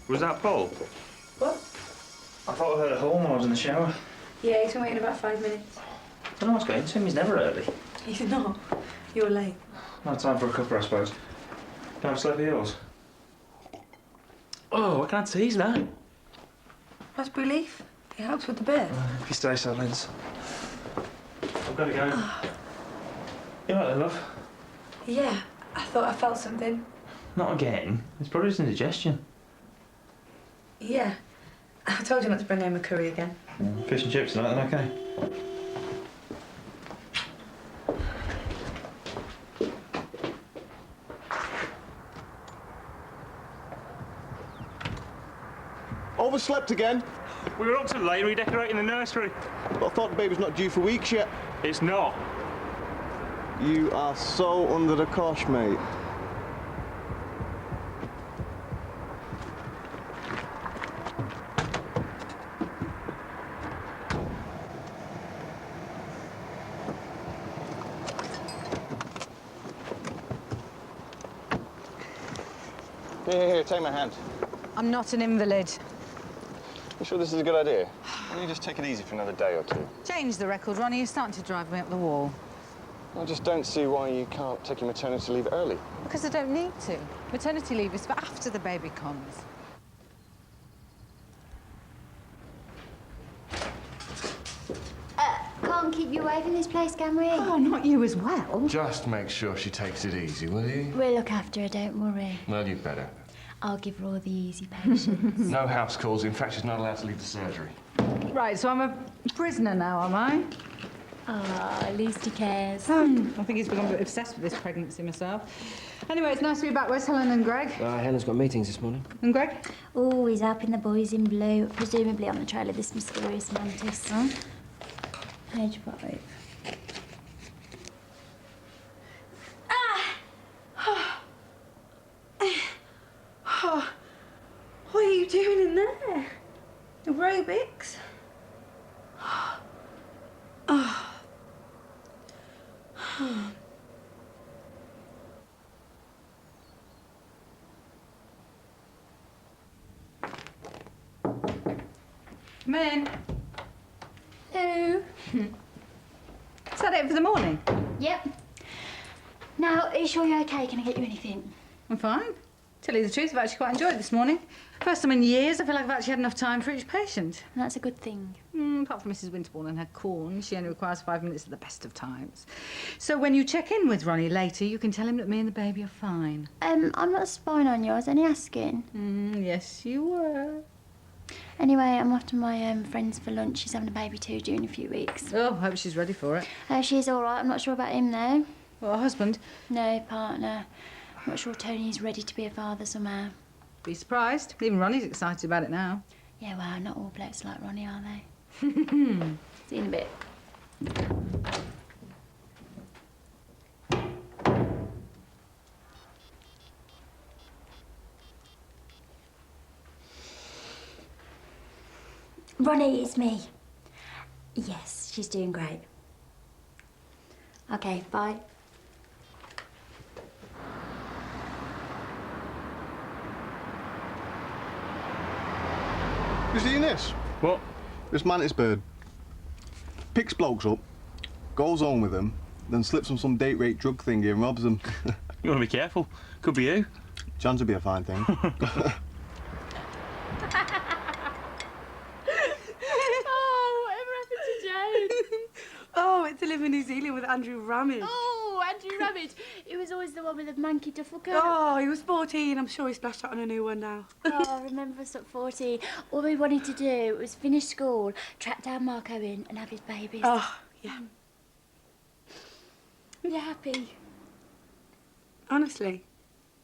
Was that Paul? What? I thought I heard a horn when I was in the shower. Yeah, he's been waiting about 5 minutes. I don't know what's going to him. He's never early. He's not. You're late. No time for a cuppa, I suppose. Can I have a slip of yours? Oh, I can't tease that. Raspberry leaf. It helps with the beer. If you stay so, Linz. I've got to go. You all right then, love? Yeah, I thought I felt something. Not again. It's probably just indigestion. Yeah. I told you not to bring home a curry again. Fish and chips tonight, then, okay? Overslept again? We were up too late redecorating the nursery. But I thought the baby's not due for weeks yet. It's not. You are so under the cosh, mate. Here, take my hand. I'm not an invalid. You sure this is a good idea? Why don't you just take it easy for another day or two? Change the record, Ronnie. You're starting to drive me up the wall. I just don't see why you can't take your maternity leave early. Because I don't need to. Maternity leave is for after the baby comes. Can't keep you away from this place, can we? Oh, not you as well. Just make sure she takes it easy, will you? We'll look after her, don't worry. Well, you better. I'll give her all the easy patients. No house calls. In fact, she's not allowed to leave the surgery. Right, so I'm a prisoner now, am I? Ah, at least he cares. I think he's become a bit obsessed with this pregnancy myself. Anyway, it's nice to be back. Where's Helen and Greg? Helen's got meetings this morning. And Greg? Oh, he's helping the boys in blue, presumably on the trail of this mysterious mantis. Huh? Page 5. What are you doing in there? Aerobics? Oh. Come in. Hello. Is that it for the morning? Yep. Now, are you sure you're okay? Can I get you anything? I'm fine. Tell you the truth, I've actually quite enjoyed it this morning. First time in years, I feel like I've actually had enough time for each patient. And that's a good thing. Apart from Mrs. Winterbourne and her corn, she only requires 5 minutes at the best of times. So when you check in with Ronnie later, you can tell him that me and the baby are fine. I'm not spying on you, I was only asking. Yes, you were. Anyway, I'm off to my friend's for lunch. She's having a baby too, due in a few weeks. Oh, I hope she's ready for it. She's all right. I'm not sure about him, though. Well, her husband? No, partner. I'm not sure Tony's ready to be a father somehow. Be surprised. Even Ronnie's excited about it now. Yeah, well, not all blokes like Ronnie, are they? See you in a bit. Ronnie, it's me. Yes, she's doing great. Okay, bye. You seen this? What? This mantis bird picks blokes up, goes home with them, then slips on some date rape drug thingy and robs them. You want to be careful. Could be you. Chance would be a fine thing. Oh, it's to live in New Zealand with Andrew Ramage. Oh, Andrew Ramage. He was always the one with the manky duffel coat. Oh, he was 14. I'm sure he's splashed out on a new one now. Oh, remember us at 40. All we wanted to do was finish school, track down Mark Owen and have his babies. Oh, yeah. You're happy? Honestly,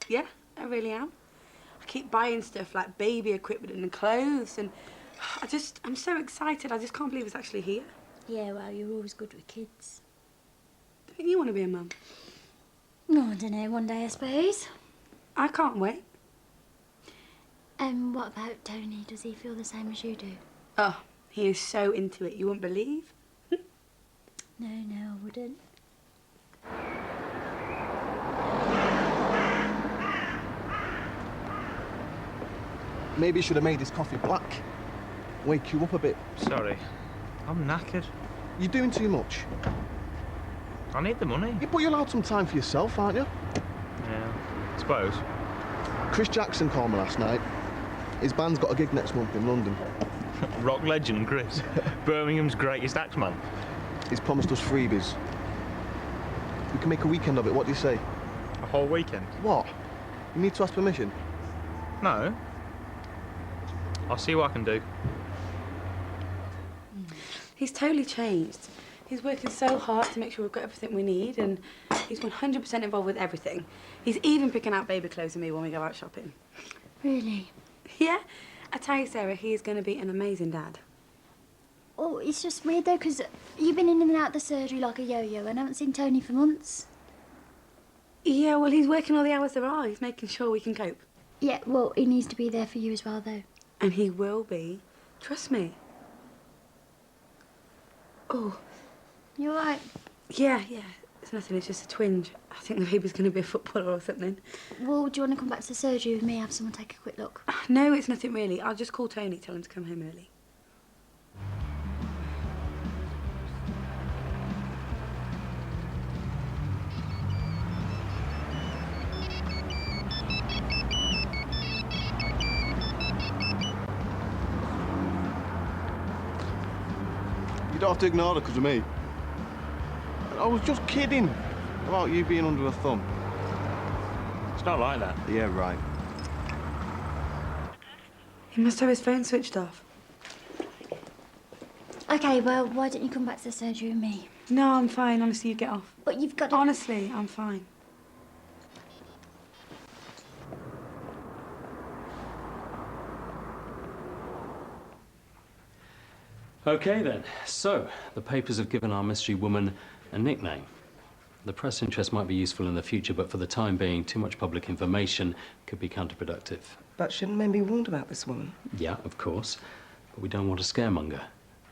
yeah, I really am. I keep buying stuff like baby equipment and clothes, and I'm so excited. I just can't believe it's actually here. Yeah, well, you're always good with kids. Don't you want to be a mum? No, I don't know, one day I suppose. I can't wait. What about Tony? Does he feel the same as you do? Oh, he is so into it, you wouldn't believe. No, I wouldn't. Maybe you should have made this coffee black. Wake you up a bit. Sorry. I'm knackered. You're doing too much. I need the money. Yeah, but you're allowed some time for yourself, aren't you? Yeah, I suppose. Chris Jackson called me last night. His band's got a gig next month in London. Rock legend, Chris. Birmingham's greatest axeman. He's promised us freebies. We can make a weekend of it, what do you say? A whole weekend? What? You need to ask permission? No. I'll see what I can do. He's totally changed. He's working so hard to make sure we've got everything we need, and he's 100% involved with everything. He's even picking out baby clothes for me when we go out shopping. Really? Yeah. I tell you, Sarah, he is going to be an amazing dad. Oh, it's just weird though, because you've been in and out the surgery like a yo-yo, and I haven't seen Tony for months. Yeah, well, he's working all the hours there are. He's making sure we can cope. Yeah, well, he needs to be there for you as well, though. And he will be. Trust me. Oh. You all right? Yeah. It's nothing, it's just a twinge. I think the baby's going to be a footballer or something. Well, do you want to come back to the surgery with me? Have someone take a quick look? No, it's nothing really. I'll just call Tony, tell him to come home early. You don't have to ignore her because of me. I was just kidding about you being under her thumb. It's not like that. Yeah, right. He must have his phone switched off. Okay, well, why don't you come back to the surgery with me? No, I'm fine. Honestly, you get off. But you've got to... Honestly, I'm fine. OK then, so the papers have given our mystery woman a nickname. The press interest might be useful in the future, but for the time being, too much public information could be counterproductive. But shouldn't men be warned about this woman? Yeah, of course, but we don't want a scaremonger,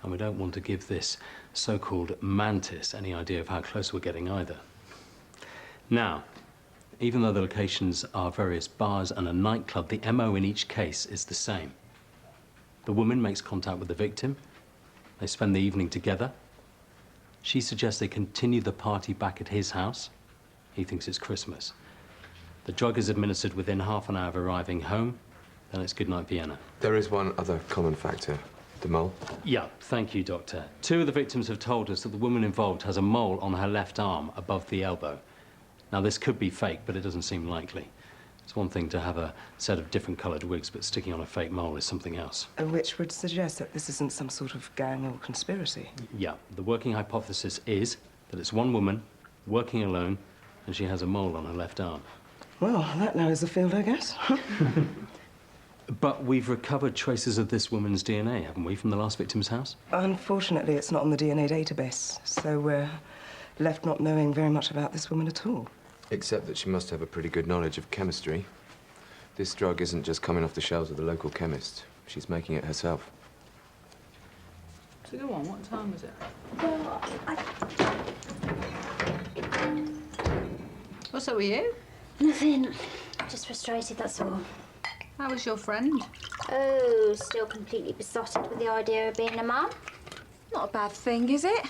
and we don't want to give this so-called mantis any idea of how close we're getting either. Now, even though the locations are various bars and a nightclub, the MO in each case is the same. The woman makes contact with the victim. They spend the evening together. She suggests they continue the party back at his house. He thinks it's Christmas. The drug is administered within half an hour of arriving home. Then it's goodnight Vienna. There is one other common factor, the mole. Yeah, thank you, Doctor. Two of the victims have told us that the woman involved has a mole on her left arm above the elbow. Now, this could be fake, but it doesn't seem likely. It's one thing to have a set of different coloured wigs, but sticking on a fake mole is something else. Which would suggest that this isn't some sort of gang or conspiracy. Yeah, the working hypothesis is that it's one woman, working alone, and she has a mole on her left arm. Well, that narrows the field, I guess. But we've recovered traces of this woman's DNA, haven't we, from the last victim's house? Unfortunately, it's not on the DNA database, so we're left not knowing very much about this woman at all. Except that she must have a pretty good knowledge of chemistry. This drug isn't just coming off the shelves of the local chemist. She's making it herself. So go on, what time was it? Well, What's up with you? Nothing. Just frustrated, that's all. How was your friend? Oh, still completely besotted with the idea of being a mum. Not a bad thing, is it?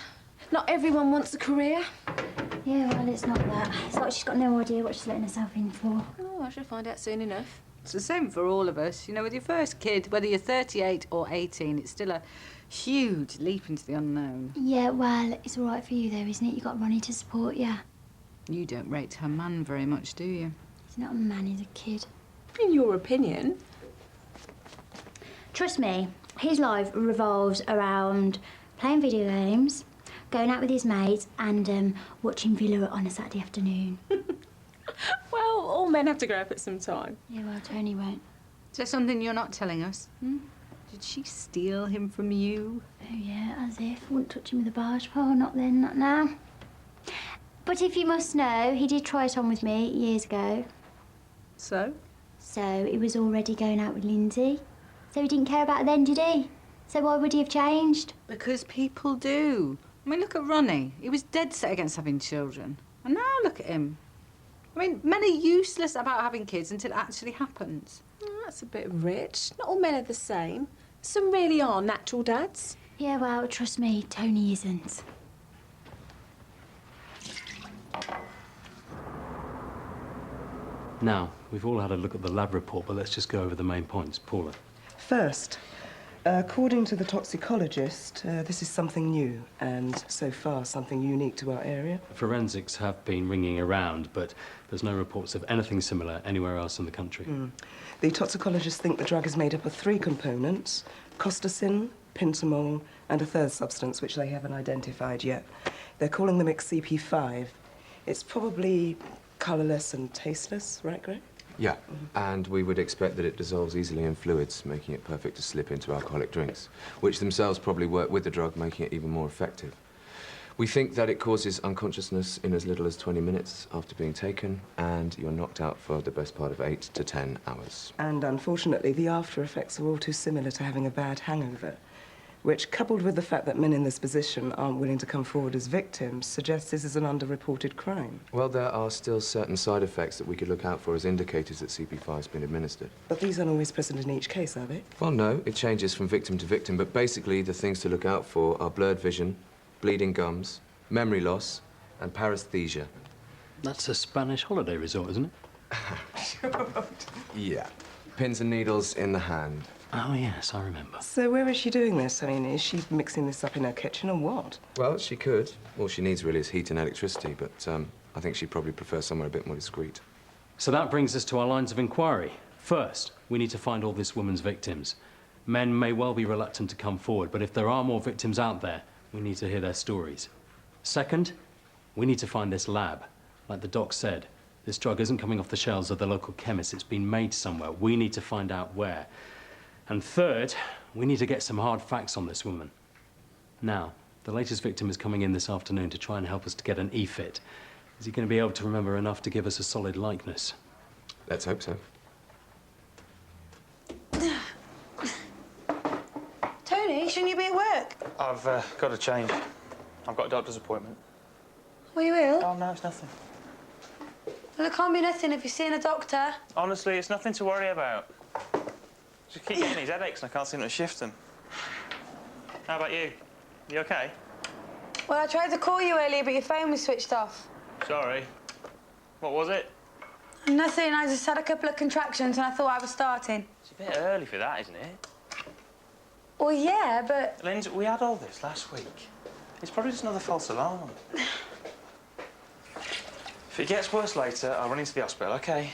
Not everyone wants a career. Yeah, well, it's not that. It's like she's got no idea what she's letting herself in for. Oh, I shall find out soon enough. It's the same for all of us. You know, with your first kid, whether you're 38 or 18, it's still a huge leap into the unknown. Yeah, well, it's all right for you, though, isn't it? You've got Ronnie to support you. You don't rate her man very much, do you? He's not a man, he's a kid. In your opinion. Trust me, his life revolves around playing video games, going out with his mates, and watching Villa on a Saturday afternoon. Well, all men have to grow up at some time. Yeah, well, Tony won't. Is there something you're not telling us? Did she steal him from you? Oh, yeah, as if. Wouldn't touch him with a barge pole, not then, not now. But if you must know, he did try it on with me years ago. So? So he was already going out with Lindsay. So he didn't care about her then, did he? So why would he have changed? Because people do. I mean, look at Ronnie. He was dead set against having children. And now look at him. I mean, men are useless about having kids until it actually happens. That's a bit rich. Not all men are the same. Some really are natural dads. Yeah, well, trust me, Tony isn't. Now, we've all had a look at the lab report, but let's just go over the main points. Paula. First, according to the toxicologist, this is something new and so far something unique to our area. Forensics have been ringing around, but there's no reports of anything similar anywhere else in the country. The toxicologists think the drug is made up of 3 components: costacin, pentamol, and a third substance which they haven't identified yet. They're calling the mix CP5. It's probably colourless and tasteless, right, Greg? Yeah, and we would expect that it dissolves easily in fluids, making it perfect to slip into alcoholic drinks, which themselves probably work with the drug, making it even more effective. We think that it causes unconsciousness in as little as 20 minutes after being taken, and you're knocked out for the best part of 8 to 10 hours. And unfortunately, the after effects are all too similar to having a bad hangover, which, coupled with the fact that men in this position aren't willing to come forward as victims, suggests this is an underreported crime. Well, there are still certain side effects that we could look out for as indicators that CP5 has been administered. But these aren't always present in each case, are they? Well, no, it changes from victim to victim, but basically the things to look out for are blurred vision, bleeding gums, memory loss, and paresthesia. That's a Spanish holiday resort, isn't it? Yeah. Pins and needles in the hand. Oh, yes, I remember. So where is she doing this? I mean, is she mixing this up in her kitchen or what? Well, she could. All she needs really is heat and electricity, but I think she'd probably prefer somewhere a bit more discreet. So that brings us to our lines of inquiry. First, we need to find all this woman's victims. Men may well be reluctant to come forward, but if there are more victims out there, we need to hear their stories. Second, we need to find this lab. Like the doc said, this drug isn't coming off the shelves of the local chemist. It's been made somewhere. We need to find out where. And third, we need to get some hard facts on this woman. Now, the latest victim is coming in this afternoon to try and help us to get an E-fit. Is he going to be able to remember enough to give us a solid likeness? Let's hope so. Tony, shouldn't you be at work? I've got to change. I've got a doctor's appointment. Well, you will. Oh, no, it's nothing. Well, it can't be nothing if you're seeing a doctor. Honestly, it's nothing to worry about. Just keep getting these headaches and I can't seem to shift them. How about you? You okay? Well, I tried to call you earlier, but your phone was switched off. Sorry. What was it? Nothing. I just had a couple of contractions and I thought I was starting. It's a bit early for that, isn't it? Well, yeah, but... Lindsay, we had all this last week. It's probably just another false alarm. If it gets worse later, I'll run into the hospital, OK?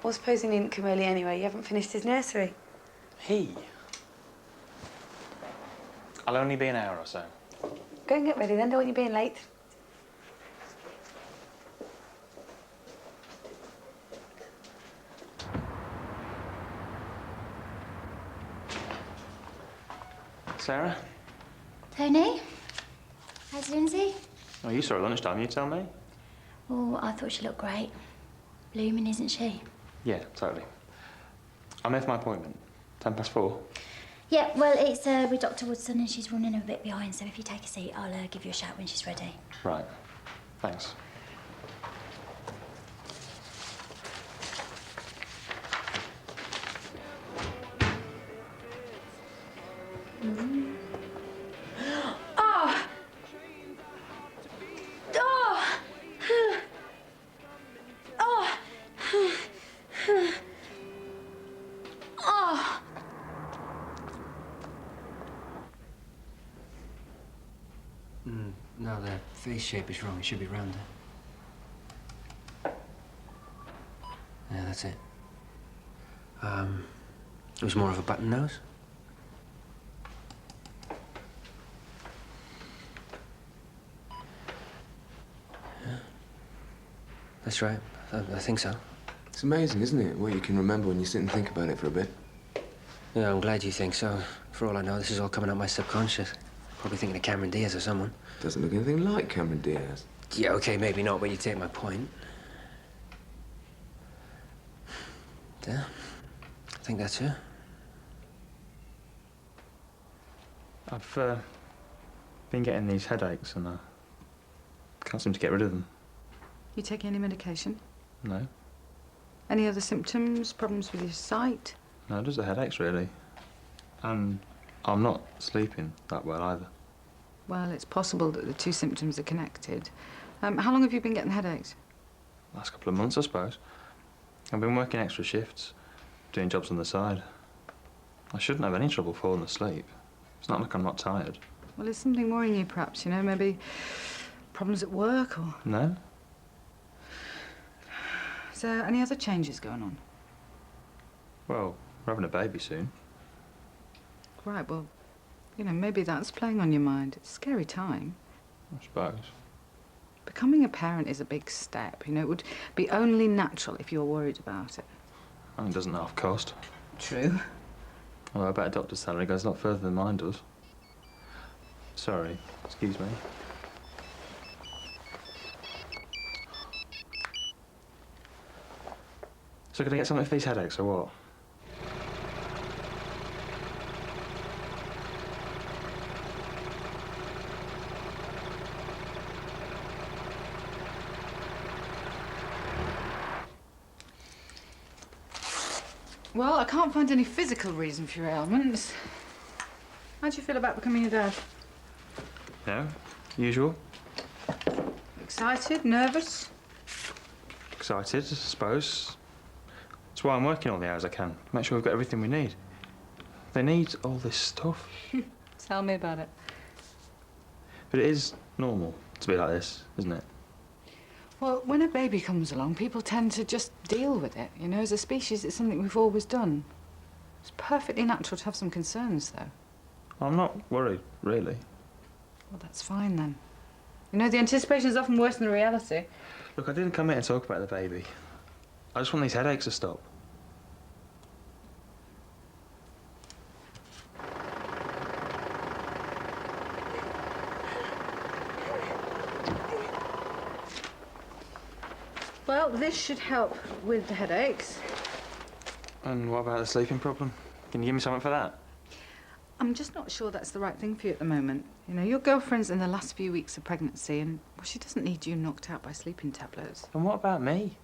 Well, supposing he didn't come early anyway. You haven't finished his nursery. He? I'll only be an hour or so. Go and get ready then. Don't want you being late. Sarah? Tony? How's Lindsay? Oh, you saw her at lunchtime, you tell me? Oh, I thought she looked great. Blooming, isn't she? Yeah, totally. I'm here for my appointment. 4:10. Yeah, well, it's with Dr. Woodson and she's running a bit behind, so if you take a seat, I'll give you a shout when she's ready. Right. Thanks. Oh! Oh! Oh! No, the face shape is wrong. It should be rounder. Yeah, that's it. It was more of a button nose. Yeah. That's right. I think so. It's amazing, isn't it, what you can remember when you sit and think about it for a bit? Yeah, I'm glad you think so. For all I know, this is all coming out my subconscious. Probably thinking of Cameron Diaz or someone. Doesn't look anything like Cameron Diaz. Yeah, okay, maybe not, but you take my point. Yeah, I think that's her. I've been getting these headaches and I can't seem to get rid of them. You taking any medication? No. Any other symptoms, problems with your sight? No, just the headaches, really. And I'm not sleeping that well either. Well, it's possible that the two symptoms are connected. How long have you been getting headaches? Last couple of months, I suppose. I've been working extra shifts, doing jobs on the side. I shouldn't have any trouble falling asleep. It's not like I'm not tired. Well, is something worrying you, perhaps? You know, maybe problems at work or... No? Is there any other changes going on? Well, we're having a baby soon. Right, well, you know, maybe that's playing on your mind. It's a scary time. I suppose. Becoming a parent is a big step. You know, it would be only natural if you're worried about it. And it doesn't half cost. True. Although I bet a doctor's salary goes a lot further than mine does. Sorry, excuse me. So can I get something for these headaches or what? Well, I can't find any physical reason for your ailments. How do you feel about becoming a dad? No, usual. Excited? Nervous? Excited, I suppose. That's why I'm working all the hours I can. Make sure we've got everything we need. They need all this stuff. Tell me about it. But it is normal to be like this, isn't it? Well, when a baby comes along, people tend to just deal with it. You know, as a species, it's something we've always done. It's perfectly natural to have some concerns, though. I'm not worried, really. Well, that's fine, then. You know, the anticipation is often worse than the reality. Look, I didn't come here to talk about the baby. I just want these headaches to stop. Well, this should help with the headaches. And what about the sleeping problem? Can you give me something for that? I'm just not sure that's the right thing for you at the moment. You know, your girlfriend's in the last few weeks of pregnancy and, well, she doesn't need you knocked out by sleeping tablets. And what about me?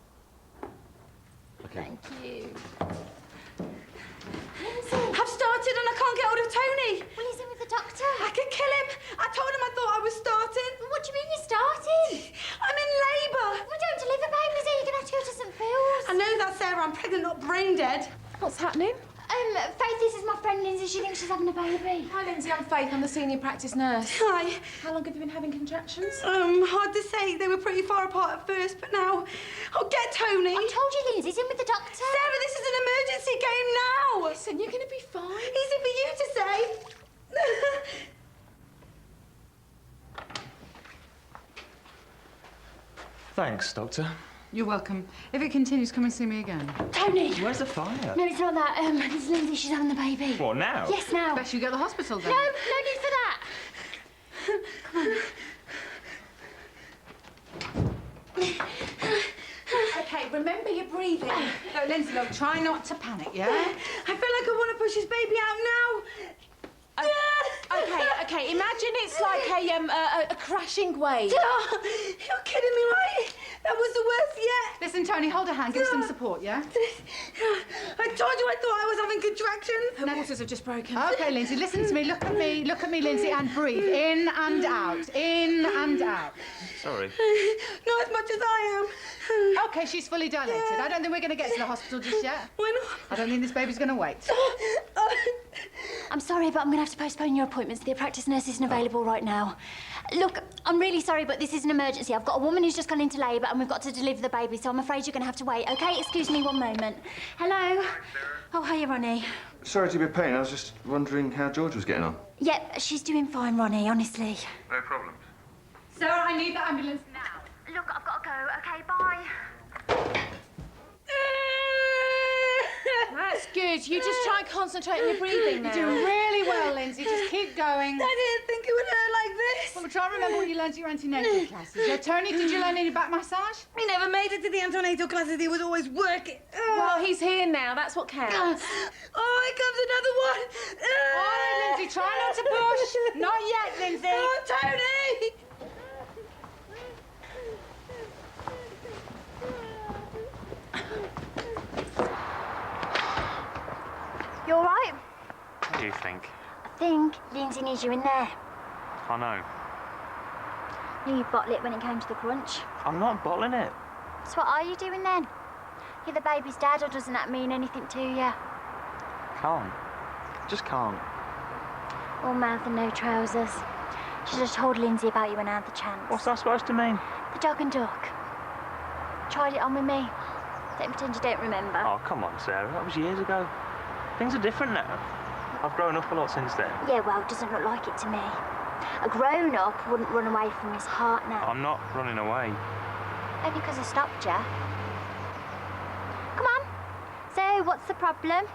Thank you. I've started and I can't get hold of Tony. Well, he's in with the doctor. I could kill him. I told him I thought I was starting. What do you mean you're starting? I'm in labour. We don't deliver babies here. You're going to have to go to St Phil's. I know that, Sarah. I'm pregnant, not brain dead. What's happening? Faith, this is my friend Lindsay. She thinks she's having a baby. Hi, Lindsay. I'm Faith. I'm the senior practice nurse. Hi. How long have you been having contractions? Hard to say. They were pretty far apart at first, but now... Oh, get Tony. I told you, Lindsay. He's in with the doctor. Sarah, this is an emergency game now. Listen, you're going to be fine. Easy for you to say. Thanks, Doctor. You're welcome. If it continues, come and see me again. Tony. Where's the fire? No, it's not that. It's Lindsay. She's having the baby. What, now? Yes, now. Best you go to the hospital then. No need for that. Okay, remember your breathing. Look, Lindsay, look, try not to panic, yeah? I feel like I want to push this baby out now. Okay. Imagine it's like a crashing wave. You're kidding me, right? That was the worst yet. Listen, Tony, hold her hand. Give her some support, yeah? I told you I thought I was having contractions. Her waters have just broken. Okay, Lindsay, listen to me. Look at me. Look at me, Lindsay, and breathe. In and out. In and out. Sorry. Not as much as I am. Okay, she's fully dilated. I don't think we're going to get to the hospital just yet. Why not? I don't think this baby's going to wait. I'm sorry, but I'm going to have to postpone your appointments. The practice nurse isn't available right now. Look, I'm really sorry, but this is an emergency. I've got a woman who's just gone into labour and we've got to deliver the baby, so I'm afraid you're going to have to wait, OK? Excuse me one moment. Hello? Oh, hiya, Ronnie. Sorry to be a pain. I was just wondering how George was getting on. Yep, she's doing fine, Ronnie, honestly. No problems. Sarah, I need the ambulance now. Look, I've got to go. OK, bye. That's good. You just try and concentrate on your breathing now. You're doing really well, Lindsay. Just keep going. I didn't think it would hurt like this. Well, try and remember what you learned at your antenatal classes. Yeah, Tony, did you learn any back massage? He never made it to the antenatal classes. He was always working. Well, he's here now. That's what counts. Oh, here comes another one. All right, Lindsay, try not to push. Not yet, Lindsay. Oh, Tony! think? I think Lindsay needs you in there. I know. Knew you'd bottle it when it came to the crunch. I'm not bottling it. So what are you doing then? You're the baby's dad, or doesn't that mean anything to you? Can't. Just can't. All mouth and no trousers. Should have told Lindsay about you when I had the chance. What's that supposed to mean? The dog and duck. Tried it on with me. Don't pretend you don't remember. Oh, come on, Sarah. That was years ago. Things are different now. I've grown up a lot since then. Yeah, well, it doesn't look like it to me. A grown-up wouldn't run away from his partner. I'm not running away. Only because I stopped you. Come on. So, what's the problem?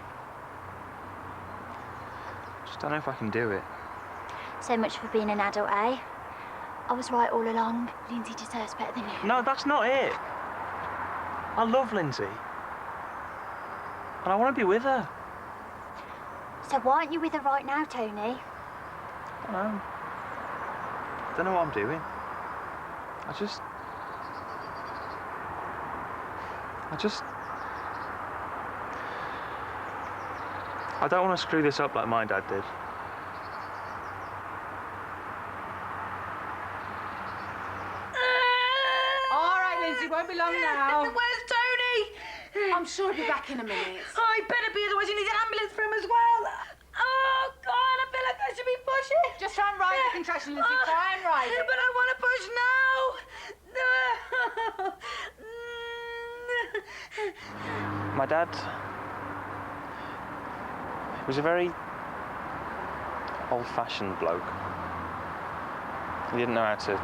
Just don't know if I can do it. So much for being an adult, eh? I was right all along. Lindsay deserves better than you. No, that's not it. I love Lindsay. And I want to be with her. So why aren't you with her right now, Tony? I don't know. Don't know what I'm doing. I don't want to screw this up like my dad did. All right, Lindsay, won't be long now. Where's Tony? I'm sure he'll be back in a minute. Oh, he better be, otherwise you need an ambulance for him as well. Oh, God, I feel like I should be pushing. Just try and ride the contraction, Lindsay. Try and ride it. But I want to push now. My dad was a very old-fashioned bloke. He didn't know how to,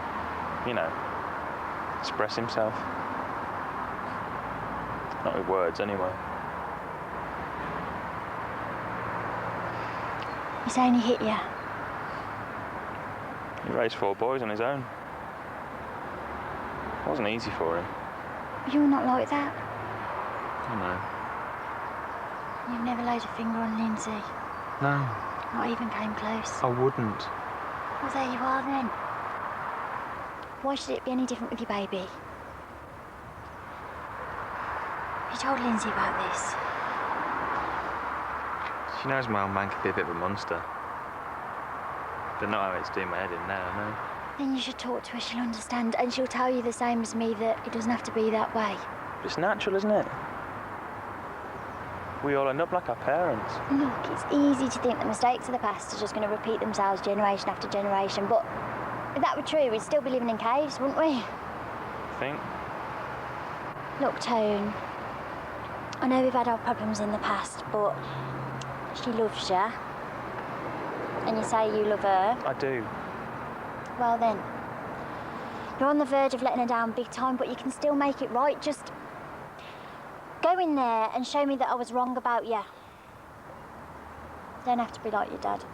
you know, express himself. Not with words, anyway. He's saying he hit you. He raised 4 boys on his own. It wasn't easy for him. You're not like that. I know. You've never laid a finger on Lindsay. No, Not even came close. I wouldn't. Well, there you are then. Why should it be any different with your baby? You told Lindsay about this. She knows my old man could be a bit of a monster. But not how it's doing my head in now, no. Then you should talk to her, she'll understand, and she'll tell you the same as me, that it doesn't have to be that way. It's natural, isn't it? We all end up like our parents. Look, it's easy to think the mistakes of the past are just going to repeat themselves generation after generation, but if that were true, we'd still be living in caves, wouldn't we? Think? Look, Tone, I know we've had our problems in the past, but she loves you. And you say you love her. I do. Well then, you're on the verge of letting her down big time, but you can still make it right. Just go in there and show me that I was wrong about you. Don't have to be like your dad.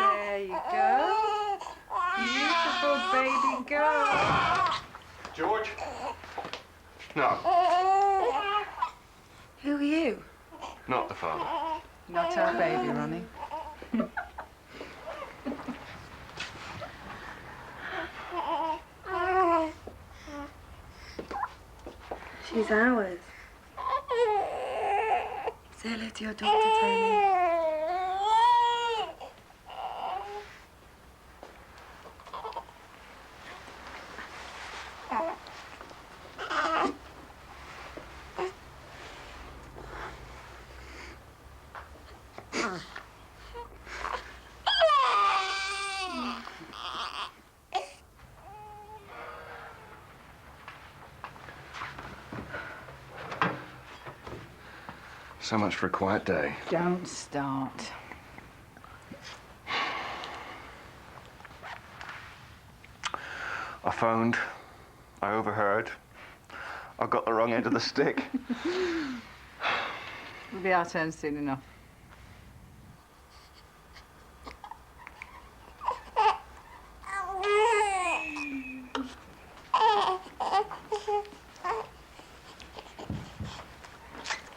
There you go. Beautiful baby girl. George? No, Who are you? not the father. Not our baby, Ronnie. She's ours. Say hello to your doctor, Tony. So much for a quiet day. Don't start. I phoned, I overheard, I got the wrong end of the stick. It'll be our turn soon enough.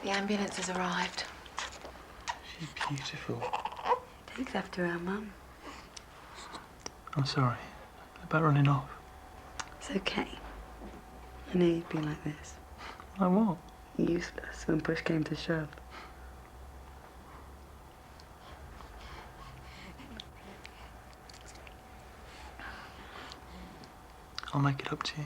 The ambulance has arrived. She's beautiful. Takes after her mum. I'm sorry about running off. It's okay. I knew you'd be like this. Like what? Useless when push came to shove. I'll make it up to you.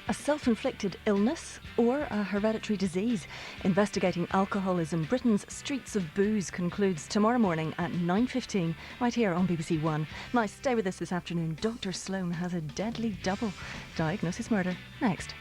A self-inflicted illness or a hereditary disease? Investigating Alcoholism, Britain's Streets of Booze concludes tomorrow morning at 9:15 right here on BBC One. Now stay with us this afternoon. Dr. Sloan has a deadly double. Diagnosis Murder next.